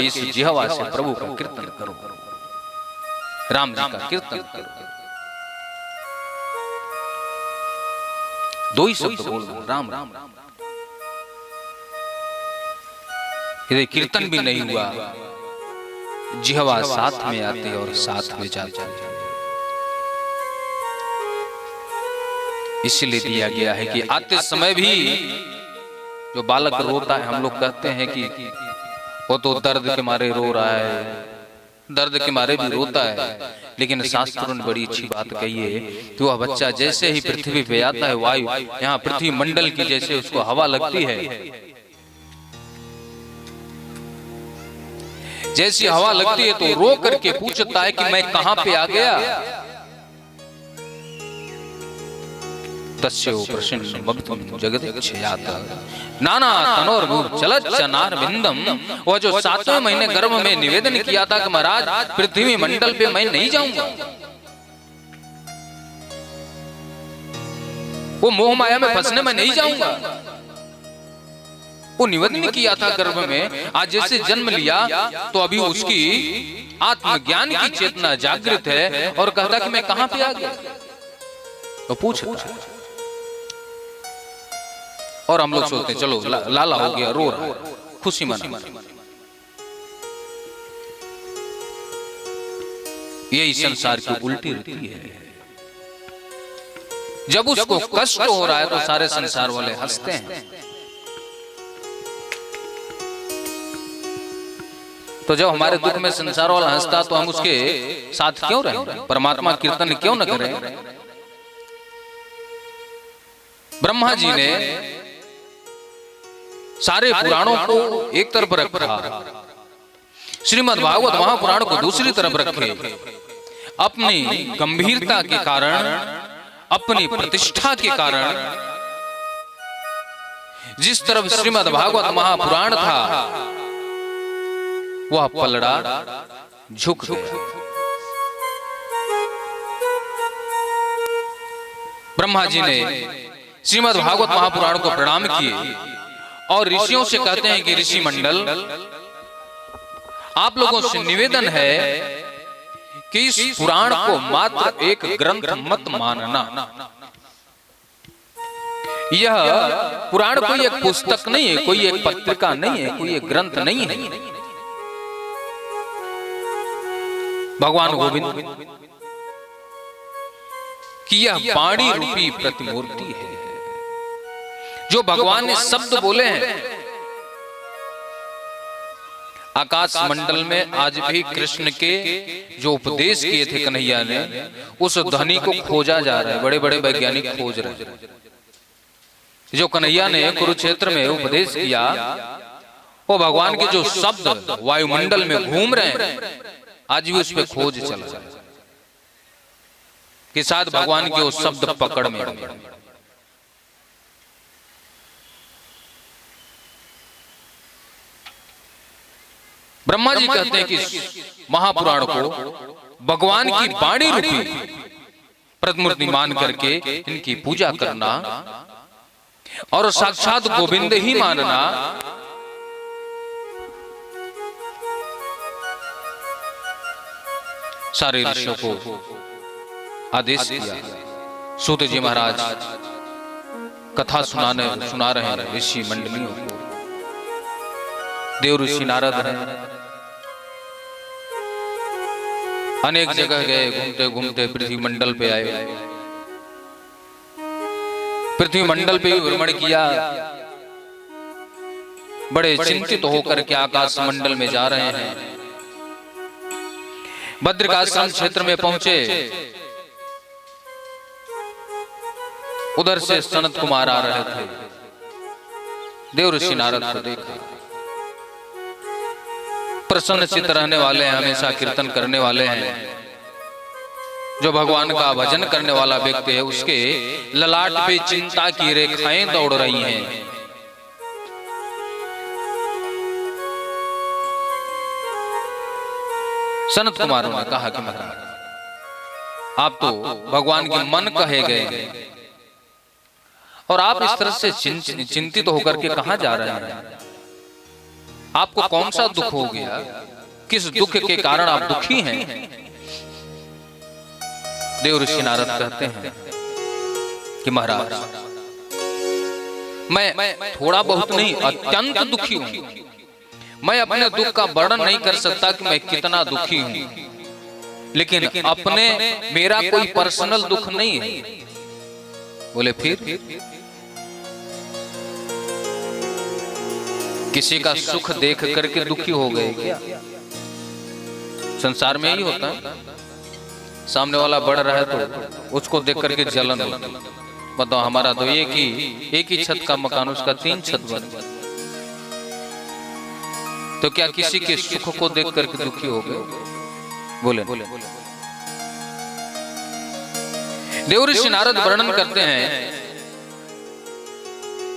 इस जिह्वा से प्रभु का कीर्तन करो, राम जी का कीर्तन करो। दो ही शब्द बोल रहे, राम राम। यदि कीर्तन भी नहीं हुआ, जिह्वा साथ में आते और साथ में जाते। इसलिए दिया गया है कि आते समय भी जो बालक रोता है, हम लोग कहते हैं कि वो तो दर्द के मारे रो रहा है, दर्द के मारे भी रोता है, लेकिन शास्त्रों ने बड़ी अच्छी बात कही है कि वह बच्चा जैसे ही पृथ्वी पे आता है, वायु यहाँ पृथ्वी मंडल की जैसे उसको हवा लगती है, जैसी हवा लगती है तो रो करके पूछता है कि मैं कहां पे आ गया। तस्यो प्रसन्न मग्धुम जगदिच्छयात नाना तनोर चलत चनार बिंदम। वह जो 7वें महीने गर्भ में निवेदन किया था कि महाराज पृथ्वी मंडल पे मैं नहीं जाऊंगा, वो मोह माया में फंसने में नहीं जाऊंगा, वो निवेदन किया था गर्भ में। आज जैसे जन्म लिया तो अभी उसकी आत्मज्ञान की चेतना जागृत है और कहता कि मैं कहां पे आ गया, तो पूछता है। और हम लोग सोचते हैं चलो लाला हो गया, रो रहा है, खुशी मना। यही संसार की उल्टी रीति है। जब उसको कष्ट हो रहा है तो सारे संसार वाले हंसते हैं, तो जब हमारे दुख में संसार वाला हंसता तो हम उसके साथ क्यों रहें, परमात्मा कीर्तन क्यों न करें। ब्रह्मा जी ने सारे पुराणों को एक तरफ रखा, श्रीमद् भागवत महापुराण को दूसरी तरफ रखे। अपनी गंभीरता के कारण, अपनी प्रतिष्ठा के कारण जिस तरफ श्रीमद् भागवत महापुराण था वह पलड़ा झुक गया। ब्रह्मा जी ने श्रीमद् भागवत महापुराण को प्रणाम किए और ऋषियों से कहते हैं कि ऋषि मंडल, आप लोगों से निवेदन है कि इस पुराण को मात्र एक ग्रंथ मत मानना। यह पुराण कोई एक पुस्तक नहीं है, कोई एक पत्रिका नहीं है, कोई एक ग्रंथ नहीं है। भगवान गोविंद की यह वाणी रूपी प्रतिमूर्ति है। जो भगवान ने शब्द बोले हैं, आकाश मंडल में आज भी कृष्ण के जो उपदेश किए थे कन्हैया ने, उस ध्वनि को खोजा जा रहा है, बड़े बड़े वैज्ञानिक खोज रहे हैं। जो कन्हैया ने कुरुक्षेत्र में उपदेश किया, वो भगवान के जो शब्द वायुमंडल में घूम रहे हैं, आज भी उस पर खोज चल रहा है कि शायद भगवान के वो शब्द पकड़ में आए। ब्रह्मा जी कहते हैं कि महापुराण को भगवान की वाणी रूपी प्रतिमूर्ति मान करके इनकी पूजा करना और साक्षात गोविंद ही मानना, सारे ऋषियों को आदेश दिया। सूत जी महाराज कथा सुना रहे हैं ऋषि मंडलियों को। देव ऋषि नारद हैं, अनेक जगह गए, घूमते घूमते पृथ्वी मंडल पे आए। पृथ्वी मंडल पे भी भ्रमण किया, बड़े चिंतित होकर के आकाश मंडल में जा रहे हैं। बद्रिकाश्रम क्षेत्र में पहुंचे, उधर से सनत कुमार आ रहे थे। देव ऋषि नारद को देखा, प्रसन्न चित्त रहने वाले हैं, हमेशा कीर्तन करने वाले हैं, जो भगवान का भजन करने वाला व्यक्ति है, उसके ललाट पे चिंता की रेखाएं दौड़ रही हैं। सनत कुमारों ने कहा कि महाराज आप तो भगवान के मन कहे गए हैं और आप इस तरह से चिंतित होकर के कहां जा रहे हैं। आपको कौन सा दुख हो गया, किस दुख के कारण आप दुखी हैं? देव ऋषि नारद कहते हैं कि महाराज मैं थोड़ा बहुत नहीं, अत्यंत दुखी हूं। मैं अपने दुख का वर्णन नहीं कर सकता कि मैं कितना दुखी हूं, लेकिन अपने मेरा कोई पर्सनल दुख नहीं है। बोले फिर? किसी का सुख देख करके दुखी हो गए क्या? संसार में ही होता है, सामने वाला बढ़ रहा है तो उसको देख करके जलन होती। बताओ, हमारा तो एक ही छत का मकान, उसका 3 छत बन, तो क्या किसी के सुख को देख करके दुखी हो गए? बोले। देव ऋषि नारद वर्णन करते हैं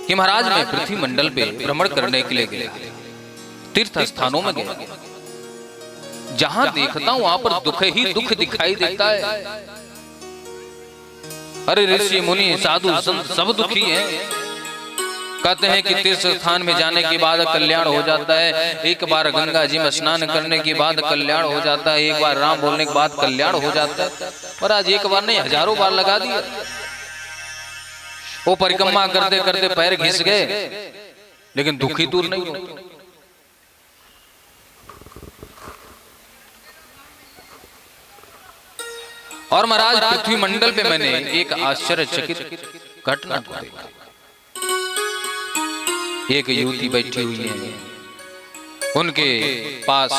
कि महाराज मैं पृथ्वी मंडल पे भ्रमण करने के लिए गया, तीर्थ स्थानों में गया, जहां देखता हूं वहां पर दुख ही दुख दिखाई देता है। अरे ऋषि मुनि साधु संत सब दुखी हैं। कहते हैं कि तीर्थ स्थान में जाने के बाद कल्याण हो जाता है, एक बार गंगा जी में स्नान करने के बाद कल्याण हो जाता है, एक बार राम बोलने के बाद कल्याण हो जाता है। और आज एक बार नहीं, हजारों बार लगा दिया। वो परिक्रमा करते करते पैर घिस गए, लेकिन दुखी दूर नहीं होते। और महाराज पृथ्वी मंडल पे मैंने एक आश्चर्यचकित घटना को देखा। एक युवती बैठी हुई है, उनके पास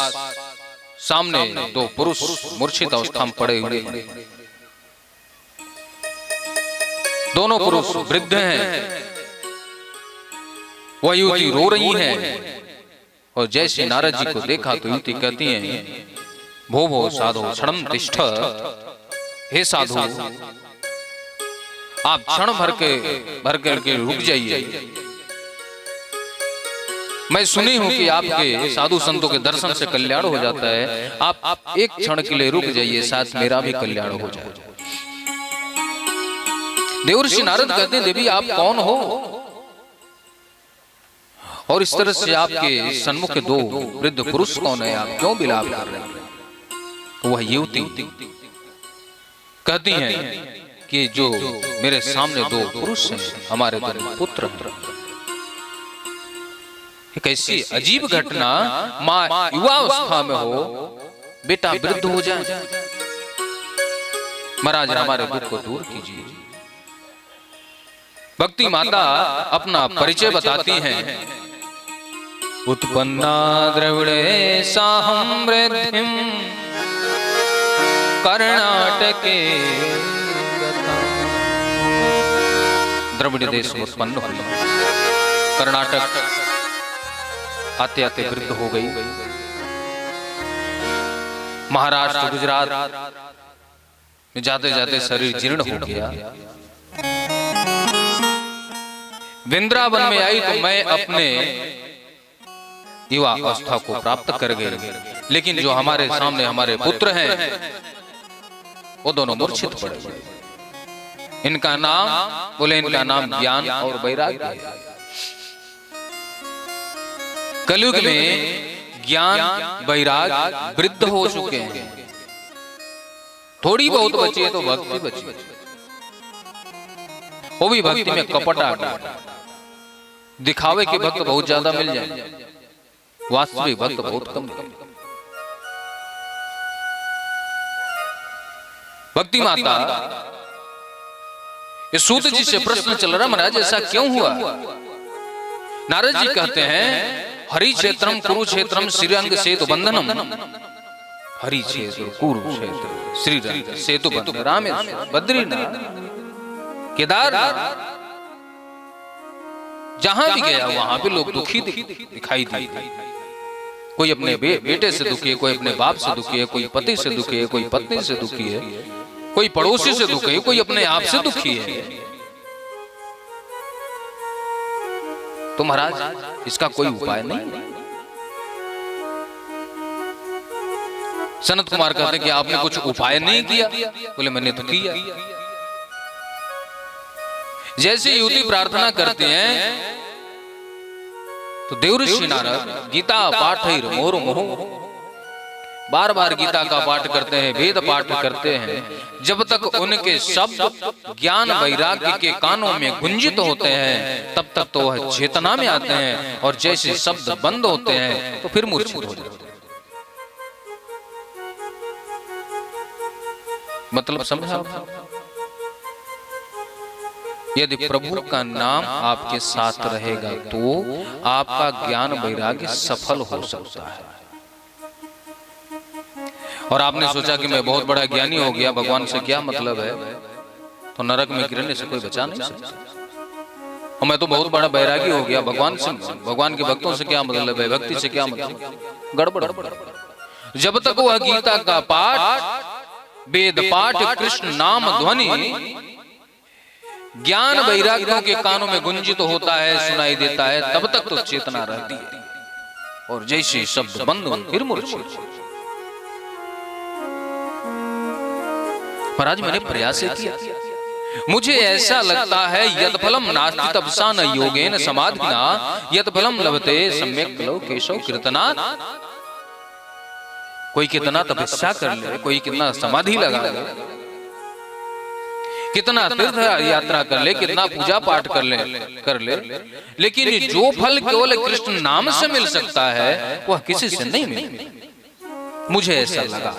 सामने 2 पुरुष मूर्छित अवस्था में पड़े हुए हैं। दोनों पुरुष वृद्ध हैं। वह युवती रो रही है, और जैसे नारद जी को देखा तो युवती कहती है, भो भो साधो क्षणम तिष्ठ, हे साधु आप क्षण भर के रुक जाइए। मैं सुनी हूं कि आपके साधु संतों के दर्शन से कल्याण हो जाता है, आप एक क्षण के लिए रुक जाइए, साथ मेरा भी कल्याण हो जाए। देवर्षि नारद कहते हैं, देवी आप कौन हो, और इस तरह से आपके सन्मुख 2 वृद्ध पुरुष कौन है, आप क्यों विलाप कर रहे हैं? वह युवती कहती हैं कि जो मेरे सामने 2 पुरुष हैं, हमारे 2 पुत्र हैं। एक ऐसी अजीब घटना, माँ युवा अवस्था में हो, बेटा वृद्ध हो जाए। महाराज हमारे दुख को दूर कीजिए। भक्ति माता अपना परिचय बताती हैं, उत्पन्ना द्रविड़े साहं वृद्धिं कर्नाटके, द्रविड़ देश में उत्पन्न हुई, कर्नाटक आते आते वृद्ध हो गई। महाराष्ट्र गुजरात में जाते जाते शरीर जीर्ण हो गया। वृंदावन में आई तो मैं अपने युवा अवस्था को प्राप्त कर गए, लेकिन जो हमारे सामने हमारे पुत्र हैं वो दोनों मूर्छित पड़े। इनका नाम, बोले इनका नाम ज्ञान और वैराग्य है। कलयुग में ज्ञान वैराग्य वृद्ध हो चुके हैं, थोड़ी बहुत बची है तो भक्ति बची, वो भी भक्ति में कपट आ गया। दिखावे के भक्त बहुत ज्यादा मिल जाए, वास्तविक भक्त बहुत कम। भक्ति माता ये सूत जी से प्रश्न चल रहा, महाराज ऐसा क्यों हुआ? नारद जी कहते हैं, हरि क्षेत्रम कुरुक्षेत्रम श्रीरंग सेतु बंधनम, हरि क्षेत्र कुरुक्षेत्र श्रीरंग सेतु बंधन, रामेश्वर बद्रीनाथ केदारनाथ, जहां भी गया वहां पे लोग दुखी दिखाई दिए। कोई अपने बेटे से दुखी है, कोई अपने बाप से दुखी है, कोई पति से दुखी है, कोई पत्नी से दुखी है, कोई पड़ोसी से दुखी है, कोई अपने आप से दुखी है। तो महाराज इसका कोई उपाय नहीं? सनत कुमार कहते हैं कि आपने कुछ उपाय नहीं किया? बोले मैंने तो किया। जैसे युवती प्रार्थना करते हैं तो देवऋषि नारद गीता पाठैर मोर मोह, बार बार गीता का पाठ करते हैं, वेद पाठ करते हैं, जब तक उनके शब्द ज्ञान वैराग्य के कानों में गुंजित होते हैं तब तक तो वह चेतना में आते हैं, और जैसे शब्द बंद होते हैं तो फिर मूर्छित हो जाते हैं। मतलब समझा? यदि प्रभु का नाम आपके साथ रहेगा तो आपका ज्ञान वैराग्य सफल हो सकता है। और आपने सोचा कि मैं बहुत बड़ा ज्ञानी हो गया, भगवान से क्या मतलब है, तो नरक में गिरने से कोई बचा नहीं सकता। और मैं तो बहुत बड़ा बैरागी हो गया, भगवान से, भगवान के भक्तों से क्या मतलब है, भक्ति से क्या मतलब, गड़बड़। जब तक वह गीता का पाठ, वेद पाठ, कृष्ण नाम ध्वनि ज्ञान वैराग्यों के कानों में गुंजित होता है, सुनाई देता है, तब तक तो चेतना रहती है, और जैसे शब्द बंद हो फिर मूर्छित। पर आज मैंने प्रयास किया, मुझे ऐसा लगता है यद फलम नास्ति तपसा न योगेन समाधिना यद फलम लभते सम्यक कलौ केशव कीर्तनात्। कोई कितना तपस्या कर ले, कोई कितना समाधि लगा ले, कितना तीर्थ यात्रा कर ले, कितना पूजा पाठ कर ले, लेकिन जो फल केवल कृष्ण नाम से मिल सकता है वह किसी से नहीं मिलता। मुझे ऐसा लगा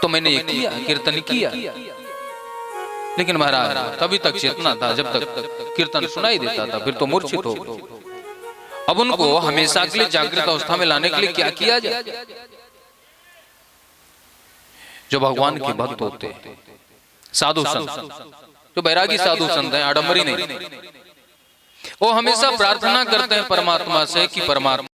तो मैंने ये किया, कीर्तन किया, लेकिन महाराज तभी तक चेतना था जब तक कीर्तन सुनाई देता था, फिर तो मूर्छित हो। अब उनको हमेशा के लिए जागृत अवस्था में लाने के लिए क्या किया जाए? जो भगवान के भक्त होते हैं, साधु संत, जो बैरागी साधु संत हैं, आडंबरी नहीं, वो हमेशा प्रार्थना करते हैं परमात्मा से कि परमात्मा